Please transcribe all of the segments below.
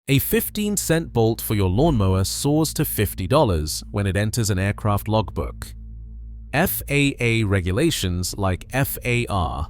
A 15-cent bolt for your lawnmower soars to $50 when it enters an aircraft logbook. FAA regulations like FAR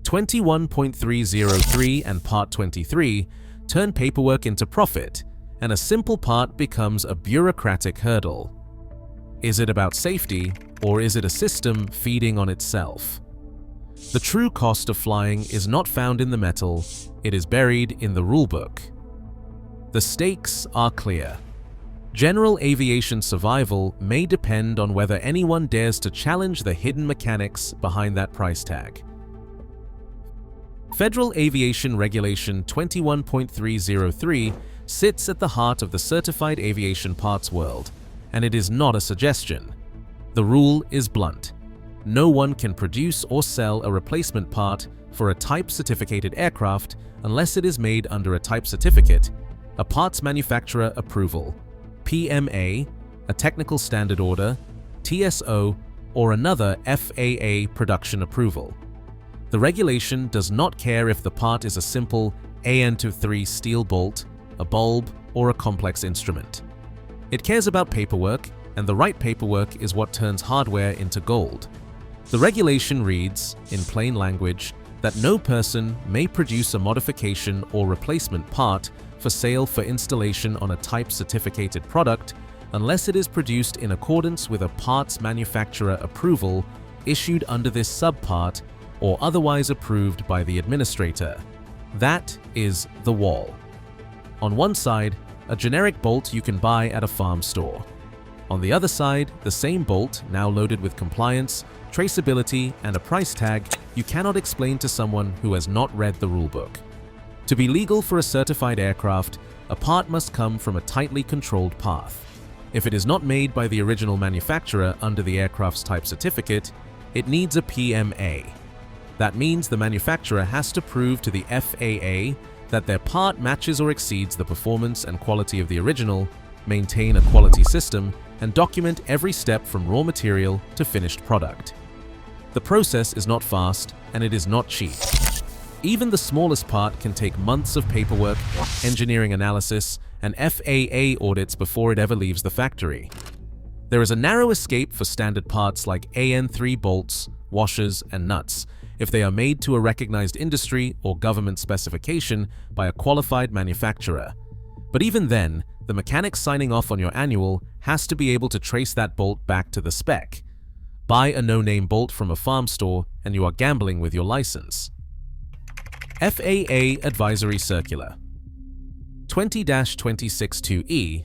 21.303 and Part 23 turn paperwork into profit, and a simple part becomes a bureaucratic hurdle. Is it about safety, or is it a system feeding on itself? The true cost of flying is not found in the metal, it is buried in the rulebook. The stakes are clear. General aviation survival may depend on whether anyone dares to challenge the hidden mechanics behind that price tag. Federal Aviation Regulation 21.303 sits at the heart of the certified aviation parts world, and it is not a suggestion. The rule is blunt. No one can produce or sell a replacement part for a type-certificated aircraft unless it is made under a type certificate, a parts manufacturer approval, PMA, a technical standard order, TSO, or another FAA production approval. The regulation does not care if the part is a simple AN-3 steel bolt, a bulb, or a complex instrument. It cares about paperwork, and the right paperwork is what turns hardware into gold. The regulation reads, in plain language, that no person may produce a modification or replacement part for sale for installation on a type-certificated product unless it is produced in accordance with a parts manufacturer approval issued under this subpart or otherwise approved by the administrator. That is the wall. On one side, a generic bolt you can buy at a farm store. On the other side, the same bolt, now loaded with compliance, traceability, and a price tag, you cannot explain to someone who has not read the rulebook. To be legal for a certified aircraft, a part must come from a tightly controlled path. If it is not made by the original manufacturer under the aircraft's type certificate, it needs a PMA. That means the manufacturer has to prove to the FAA that their part matches or exceeds the performance and quality of the original, maintain a quality system, and document every step from raw material to finished product. The process is not fast, and it is not cheap. Even the smallest part can take months of paperwork, engineering analysis, and FAA audits before it ever leaves the factory. There is a narrow escape for standard parts like AN-3 bolts, washers, and nuts if they are made to a recognized industry or government specification by a qualified manufacturer. But even then, the mechanic signing off on your annual has to be able to trace that bolt back to the spec. Buy a no-name bolt from a farm store and you are gambling with your license. FAA Advisory Circular 20-262E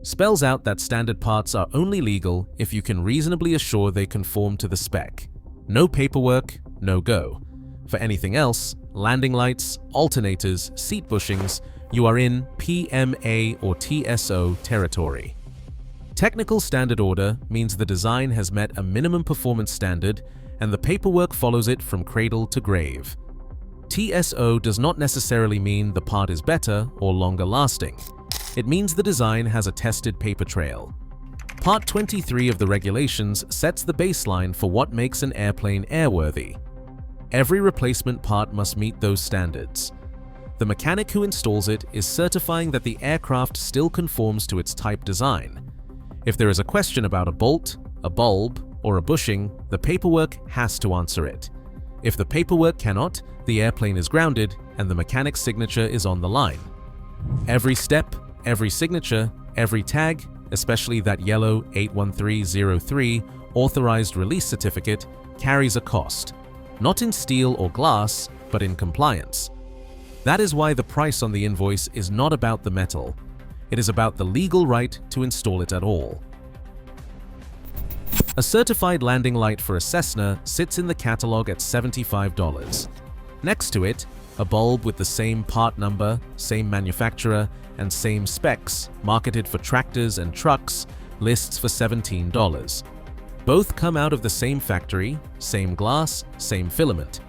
spells out that standard parts are only legal if you can reasonably assure they conform to the spec. No paperwork, no go. For anything else, landing lights, alternators, seat bushings, you are in PMA or TSO territory. Technical Standard Order means the design has met a minimum performance standard and the paperwork follows it from cradle to grave. TSO does not necessarily mean the part is better or longer lasting. It means the design has a tested paper trail. Part 23 of the regulations sets the baseline for what makes an airplane airworthy. Every replacement part must meet those standards. The mechanic who installs it is certifying that the aircraft still conforms to its type design. If there is a question about a bolt, a bulb, or a bushing, the paperwork has to answer it. If the paperwork cannot, the airplane is grounded and the mechanic's signature is on the line. Every step, every signature, every tag, especially that yellow 81303 authorized release certificate, carries a cost, not in steel or glass, but in compliance. That is why the price on the invoice is not about the metal. It is about the legal right to install it at all. A certified landing light for a Cessna sits in the catalog at $75. Next to it, a bulb with the same part number, same manufacturer, and same specs, marketed for tractors and trucks, lists for $17. Both come out of the same factory, same glass, same filament.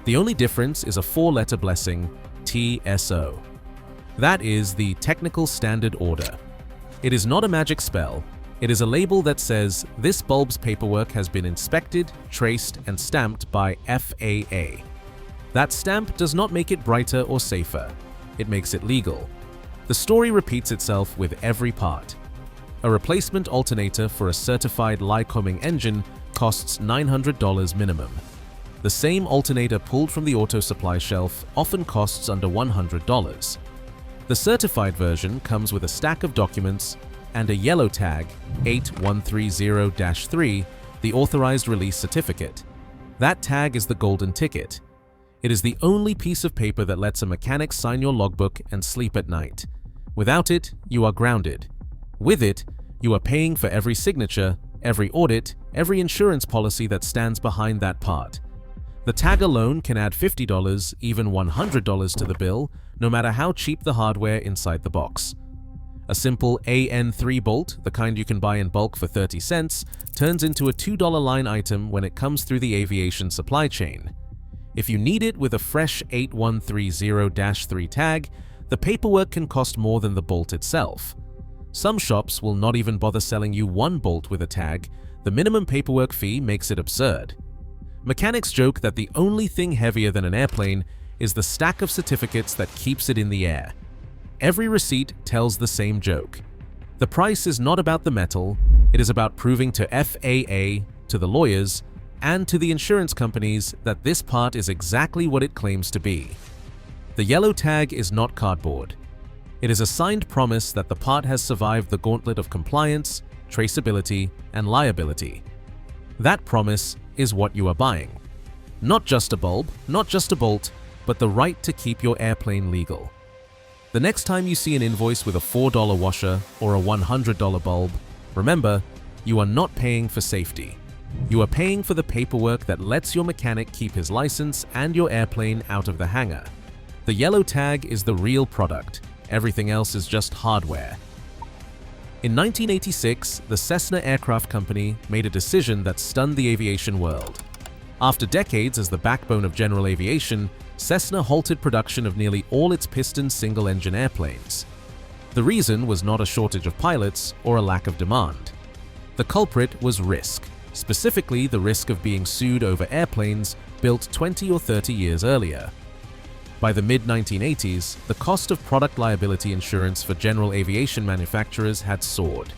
The only difference is a four-letter blessing, TSO. That is the Technical Standard Order. It is not a magic spell. It is a label that says this bulb's paperwork has been inspected, traced, and stamped by FAA. That stamp does not make it brighter or safer. It makes it legal. The story repeats itself with every part. A replacement alternator for a certified Lycoming engine costs $900 minimum. The same alternator pulled from the auto supply shelf often costs under $100. The certified version comes with a stack of documents and a yellow tag, 8130-3, the authorized release certificate. That tag is the golden ticket. It is the only piece of paper that lets a mechanic sign your logbook and sleep at night. Without it, you are grounded. With it, you are paying for every signature, every audit, every insurance policy that stands behind that part. The tag alone can add $50, even $100 to the bill, no matter how cheap the hardware inside the box. A simple AN3 bolt, the kind you can buy in bulk for 30 cents, turns into a $2 line item when it comes through the aviation supply chain. If you need it with a fresh 8130-3 tag, the paperwork can cost more than the bolt itself. Some shops will not even bother selling you one bolt with a tag. The minimum paperwork fee makes it absurd. Mechanics joke that the only thing heavier than an airplane is the stack of certificates that keeps it in the air. Every receipt tells the same joke. The price is not about the metal, it is about proving to FAA, to the lawyers, and to the insurance companies that this part is exactly what it claims to be. The yellow tag is not cardboard. It is a signed promise that the part has survived the gauntlet of compliance, traceability, and liability. That promise is what you are buying. Not just a bulb, not just a bolt, but the right to keep your airplane legal. The next time you see an invoice with a $4 washer or a $100 bulb, remember, you are not paying for safety. You are paying for the paperwork that lets your mechanic keep his license and your airplane out of the hangar. The yellow tag is the real product. Everything else is just hardware. In 1986, the Cessna Aircraft Company made a decision that stunned the aviation world. After decades as the backbone of General Aviation, Cessna halted production of nearly all its piston single-engine airplanes. The reason was not a shortage of pilots or a lack of demand. The culprit was risk, specifically the risk of being sued over airplanes built 20 or 30 years earlier. By the mid-1980s, the cost of product liability insurance for general aviation manufacturers had soared.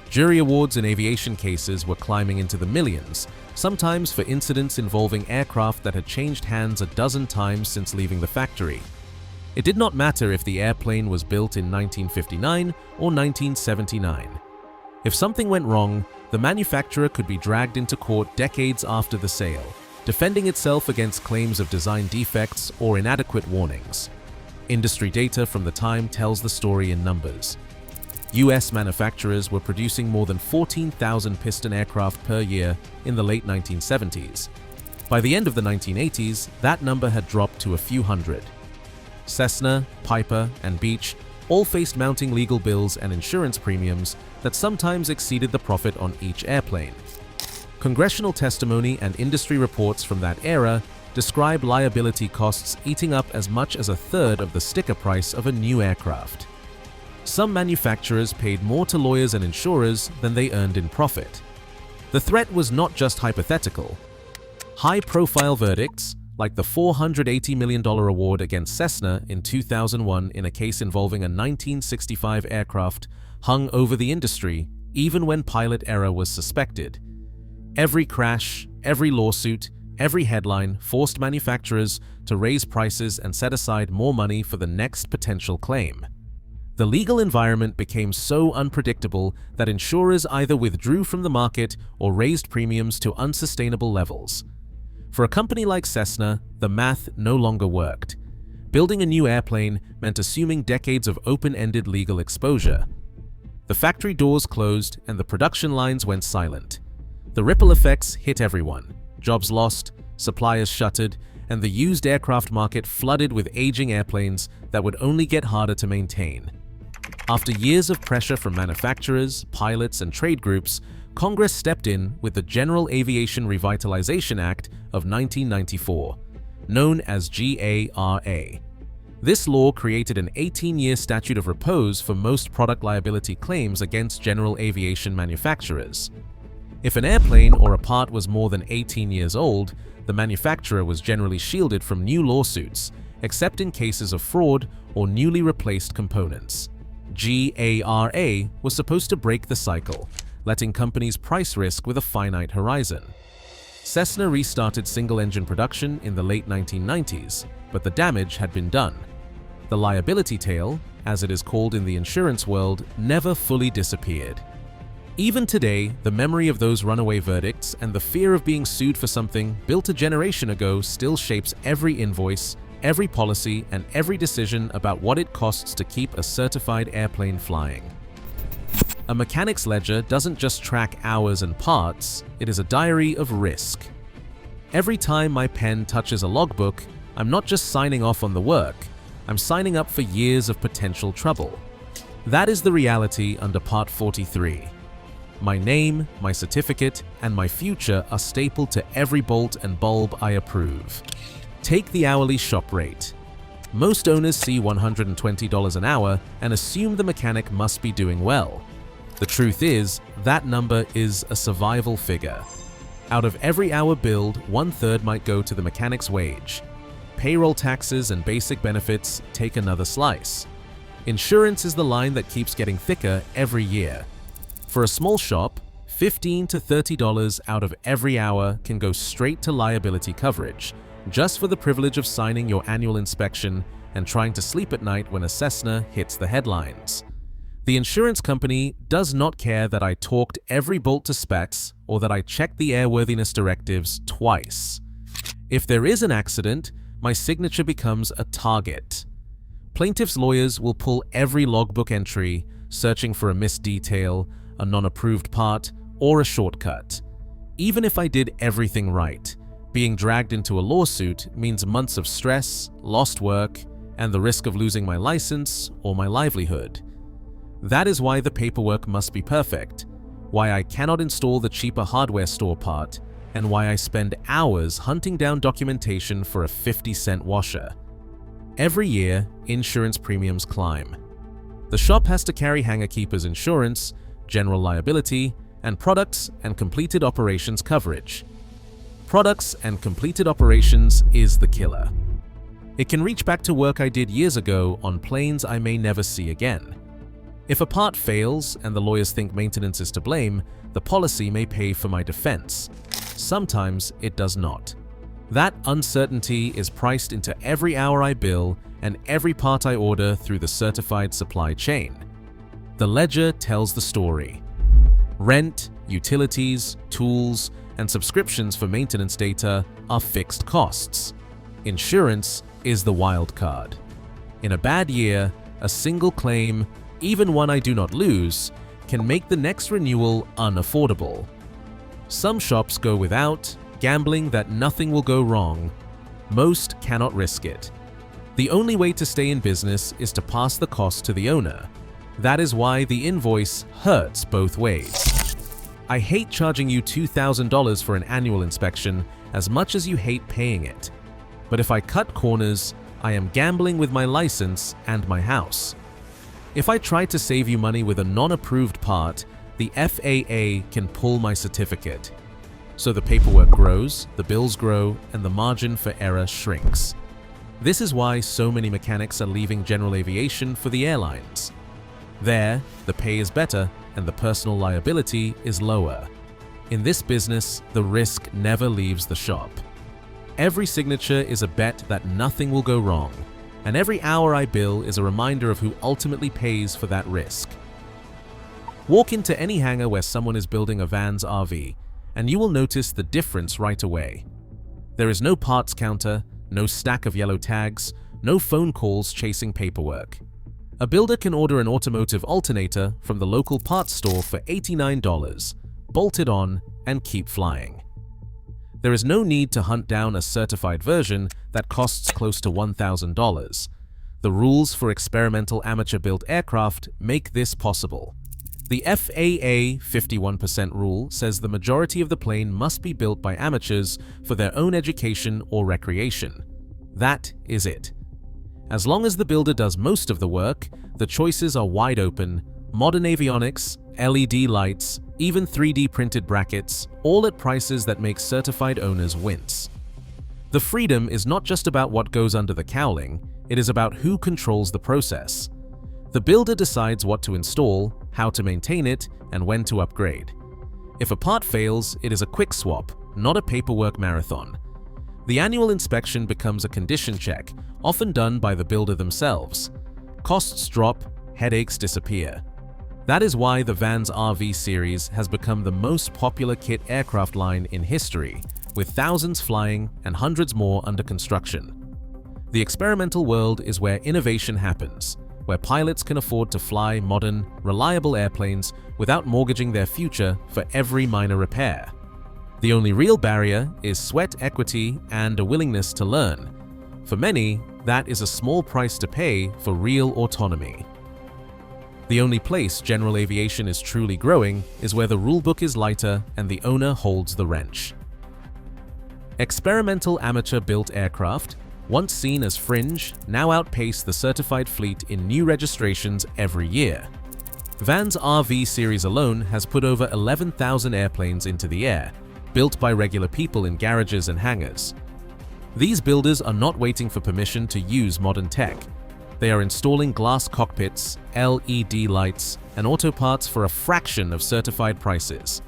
Jury awards in aviation cases were climbing into the millions, sometimes for incidents involving aircraft that had changed hands a dozen times since leaving the factory. It did not matter if the airplane was built in 1959 or 1979. If something went wrong, the manufacturer could be dragged into court decades after the sale, defending itself against claims of design defects or inadequate warnings. Industry data from the time tells the story in numbers. US manufacturers were producing more than 14,000 piston aircraft per year in the late 1970s. By the end of the 1980s, that number had dropped to a few hundred. Cessna, Piper, and Beech all faced mounting legal bills and insurance premiums that sometimes exceeded the profit on each airplane. Congressional testimony and industry reports from that era describe liability costs eating up as much as a third of the sticker price of a new aircraft. Some manufacturers paid more to lawyers and insurers than they earned in profit. The threat was not just hypothetical. High-profile verdicts, like the $480 million award against Cessna in 2001 in a case involving a 1965 aircraft, hung over the industry even when pilot error was suspected. Every crash, every lawsuit, every headline forced manufacturers to raise prices and set aside more money for the next potential claim. The legal environment became so unpredictable that insurers either withdrew from the market or raised premiums to unsustainable levels. For a company like Cessna, the math no longer worked. Building a new airplane meant assuming decades of open-ended legal exposure. The factory doors closed and the production lines went silent. The ripple effects hit everyone. Jobs lost, suppliers shuttered, and the used aircraft market flooded with aging airplanes that would only get harder to maintain. After years of pressure from manufacturers, pilots, and trade groups, Congress stepped in with the General Aviation Revitalization Act of 1994, known as GARA. This law created an 18-year statute of repose for most product liability claims against general aviation manufacturers. If an airplane or a part was more than 18 years old, the manufacturer was generally shielded from new lawsuits, except in cases of fraud or newly replaced components. GARA was supposed to break the cycle, letting companies price risk with a finite horizon. Cessna restarted single-engine production in the late 1990s, but the damage had been done. The liability tail, as it is called in the insurance world, never fully disappeared. Even today, the memory of those runaway verdicts and the fear of being sued for something built a generation ago still shapes every invoice, every policy, and every decision about what it costs to keep a certified airplane flying. A mechanic's ledger doesn't just track hours and parts, it is a diary of risk. Every time my pen touches a logbook, I'm not just signing off on the work, I'm signing up for years of potential trouble. That is the reality under Part 43. My name, my certificate, and my future are stapled to every bolt and bulb I approve. Take the hourly shop rate. Most owners see $120 an hour and assume the mechanic must be doing well. The truth is, that number is a survival figure. Out of every hour billed, 1/3 might go to the mechanic's wage. Payroll taxes and basic benefits take another slice. Insurance is the line that keeps getting thicker every year. For a small shop, $15 to $30 out of every hour can go straight to liability coverage, just for the privilege of signing your annual inspection and trying to sleep at night when a Cessna hits the headlines. The insurance company does not care that I torqued every bolt to specs or that I checked the airworthiness directives twice. If there is an accident, my signature becomes a target. Plaintiff's lawyers will pull every logbook entry, searching for a missed detail, a non-approved part, or a shortcut. Even if I did everything right, being dragged into a lawsuit means months of stress, lost work, and the risk of losing my license or my livelihood. That is why the paperwork must be perfect, why I cannot install the cheaper hardware store part, and why I spend hours hunting down documentation for a 50-cent washer. Every year, insurance premiums climb. The shop has to carry hangar keepers insurance, general liability, and products and completed operations coverage. Products and completed operations is the killer. It can reach back to work I did years ago on planes I may never see again. If a part fails and the lawyers think maintenance is to blame, the policy may pay for my defense. Sometimes it does not. That uncertainty is priced into every hour I bill and every part I order through the certified supply chain. The ledger tells the story. Rent, utilities, tools, and subscriptions for maintenance data are fixed costs. Insurance is the wild card. In a bad year, a single claim, even one I do not lose, can make the next renewal unaffordable. Some shops go without, gambling that nothing will go wrong. Most cannot risk it. The only way to stay in business is to pass the cost to the owner. That is why the invoice hurts both ways. I hate charging you $2,000 for an annual inspection as much as you hate paying it. But if I cut corners, I am gambling with my license and my house. If I try to save you money with a non-approved part, the FAA can pull my certificate. So the paperwork grows, the bills grow, and the margin for error shrinks. This is why so many mechanics are leaving General Aviation for the airlines. There, the pay is better and the personal liability is lower. In this business, the risk never leaves the shop. Every signature is a bet that nothing will go wrong, and every hour I bill is a reminder of who ultimately pays for that risk. Walk into any hangar where someone is building a Vans RV, and you will notice the difference right away. There is no parts counter, no stack of yellow tags, no phone calls chasing paperwork. A builder can order an automotive alternator from the local parts store for $89, bolt it on, and keep flying. There is no need to hunt down a certified version that costs close to $1,000. The rules for experimental amateur-built aircraft make this possible. The FAA 51% rule says the majority of the plane must be built by amateurs for their own education or recreation. That is it. As long as the builder does most of the work, the choices are wide open: modern avionics, LED lights, even 3D printed brackets, all at prices that make certified owners wince. The freedom is not just about what goes under the cowling, it is about who controls the process. The builder decides what to install, how to maintain it, and when to upgrade. If a part fails, it is a quick swap, not a paperwork marathon. The annual inspection becomes a condition check, often done by the builder themselves. Costs drop, headaches disappear. That is why the Van's RV series has become the most popular kit aircraft line in history, with thousands flying and hundreds more under construction. The experimental world is where innovation happens, where pilots can afford to fly modern, reliable airplanes without mortgaging their future for every minor repair. The only real barrier is sweat equity and a willingness to learn. For many, that is a small price to pay for real autonomy. The only place General Aviation is truly growing is where the rulebook is lighter and the owner holds the wrench. Experimental amateur-built aircraft, once seen as fringe, now outpace the certified fleet in new registrations every year. Van's RV series alone has put over 11,000 airplanes into the air, built by regular people in garages and hangars. These builders are not waiting for permission to use modern tech. They are installing glass cockpits, LED lights, and auto parts for a fraction of certified prices.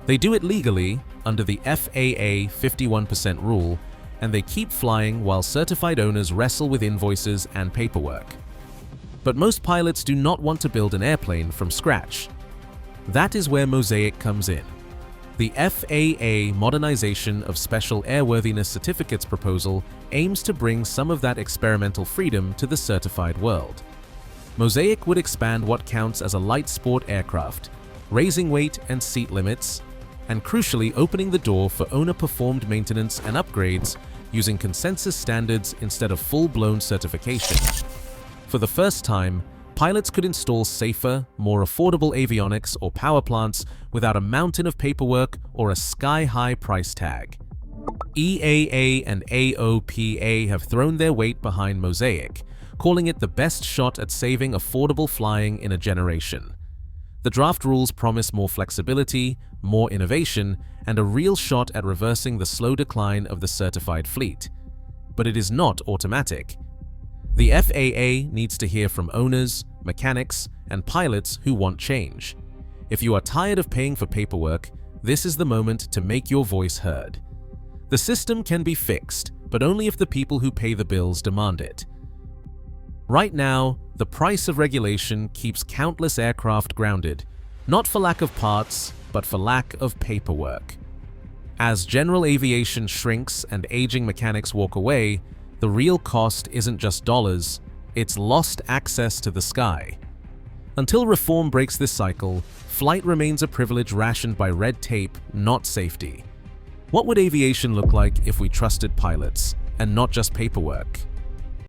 They do it legally under the FAA 51% rule, and they keep flying while certified owners wrestle with invoices and paperwork. But most pilots do not want to build an airplane from scratch. That is where Mosaic comes in. The FAA Modernization of Special Airworthiness Certificates proposal aims to bring some of that experimental freedom to the certified world. Mosaic would expand what counts as a light sport aircraft, raising weight and seat limits, and crucially opening the door for owner-performed maintenance and upgrades using consensus standards instead of full-blown certification. For the first time, pilots could install safer, more affordable avionics or power plants without a mountain of paperwork or a sky-high price tag. EAA and AOPA have thrown their weight behind Mosaic, calling it the best shot at saving affordable flying in a generation. The draft rules promise more flexibility, more innovation, and a real shot at reversing the slow decline of the certified fleet. But it is not automatic. The FAA needs to hear from owners, mechanics, and pilots who want change. If you are tired of paying for paperwork, this is the moment to make your voice heard. The system can be fixed, but only if the people who pay the bills demand it. Right now, the price of regulation keeps countless aircraft grounded, not for lack of parts, but for lack of paperwork. As general aviation shrinks and aging mechanics walk away, the real cost isn't just dollars, it's lost access to the sky. Until reform breaks this cycle, flight remains a privilege rationed by red tape, not safety. What would aviation look like if we trusted pilots, and not just paperwork?